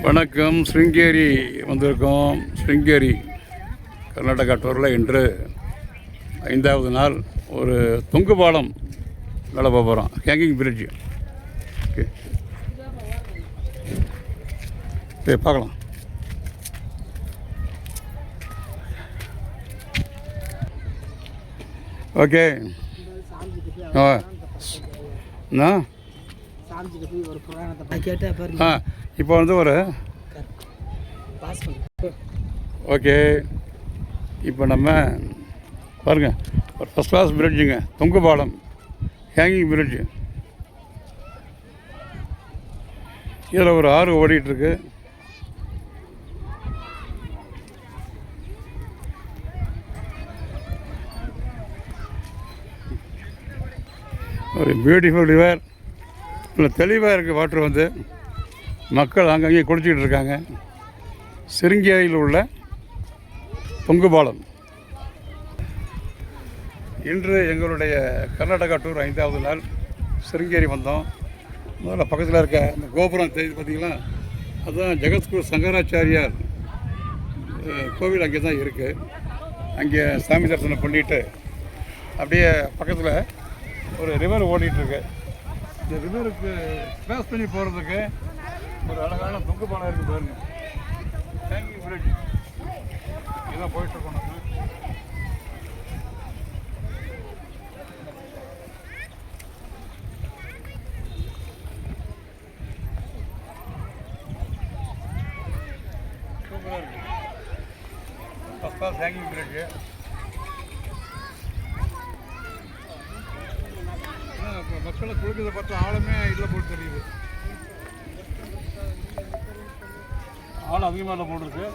வணக்கம். ஸ்ருங்கேரி வந்திருக்கோம். ஸ்ருங்கேரி கர்நாடகா டூரில் இன்று 5வது நாள். ஒரு தொங்கு பாலம் மேலே போகிறோம். Hanging bridge. ஓகே, பார்க்கலாம். ஓகே. இப்போ வந்து ஒரு ஓகே. இப்போ நம்ம பாருங்கள், ஒரு ஃபஸ்ட் கிளாஸ் பிரிட்ஜுங்க, தொங்கு பாலம், ஹேங்கிங் பிரிட்ஜு. இதில் ஒரு ஆறு ஓடிட்டுருக்கு. ஒரு பியூட்டிஃபுல் ரிவர். இல்லை, தெளிவாக இருக்குது வாட்டர். வந்து மக்கள் அங்கங்கே குளிச்சுக்கிட்டு இருக்காங்க. சிருங்கேரியில் உள்ள தொங்கு பாலம். இன்று எங்களுடைய கர்நாடகா டூர் 5வது நாள். சிருங்கேரி வந்தோம். முதல்ல பக்கத்தில் இருக்க அந்த கோபுரம் தெரியுது பார்த்தீங்களா, அதுதான் ஜெகத்குரு சங்கராச்சாரியார் கோவில். அங்கே தான் இருக்குது. அங்கே சாமி தரிசனம் பண்ணிவிட்டு அப்படியே பக்கத்தில் ஒரு ரிவர் ஓடிட்டுருக்கு. இந்த ரிவருக்கு கிராஸ் பண்ணி போகிறதுக்கு ஒரு அழகான தொங்கு பாலம் இருக்குது பாருங்க. Hanging bridge. இதெல்லாம் போயிட்டுருக்கோம் நம்ம. சூப்பராக இருக்குது. First class hanging bridge. மக்களை குளிக்கிறத பார்த்தா ஆளுமே இதில் போட்டு தெரியுது. ஆள் அதிகமாக இல்லை போட்டிருக்கு.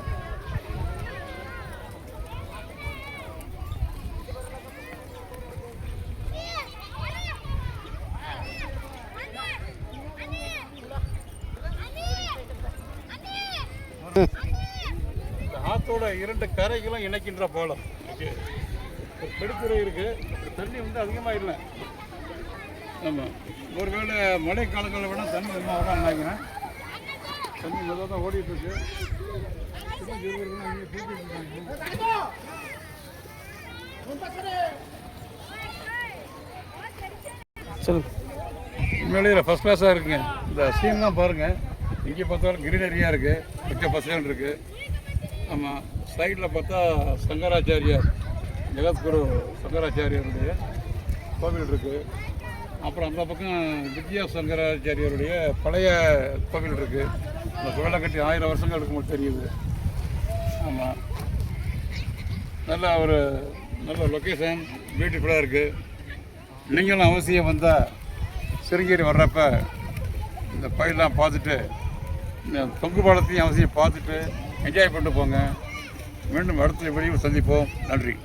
ஆற்றோட 2 கரைகளும் இணைக்கின்ற பாலம். ஒரு பெருத்துறை இருக்குது. தண்ணி வந்து அதிகமாக இல்லை. ஆமாம், ஒருவேளை மழை காலங்களில் வேணால் தண்ணி அதிகமாக தான் நினைக்கிறேன். தண்ணி மெதுவாக தான் ஓடிட்டுருக்கு. உண்மையிலேயே ஃபஸ்ட் கிளாஸாக இருக்குங்க. இந்த சீன்லாம் பாருங்கள். இங்கே பார்த்தாலும் கிரீனரியாக இருக்குது, பச்சை பசங்க இருக்குது. ஆமாம், சைடில் பார்த்தா சங்கராச்சாரியார், ஜெகத்குரு சங்கராச்சாரியருடைய கோவில் இருக்குது. அப்புறம் அந்த பக்கம் வித்யா சங்கராச்சாரியருடைய பழைய கோவில் இருக்குது. அந்த கோவிலை கட்டி 1000 வருஷங்கள் இருக்கும்போது தெரியுது. ஆமாம், நல்ல லொக்கேஷன், பியூட்டிஃபுல்லாக இருக்குது. நீங்களும் அவசியம் வந்தால் சிருங்கேரி வர்றப்ப இந்த கோயிலெலாம் பார்த்துட்டு, இந்த தொங்கு பாலத்தையும் அவசியம் பார்த்துட்டு என்ஜாய் பண்ணிட்டு போங்க. மீண்டும் அடுத்த வீடியோவில் சந்திப்போம். நன்றி.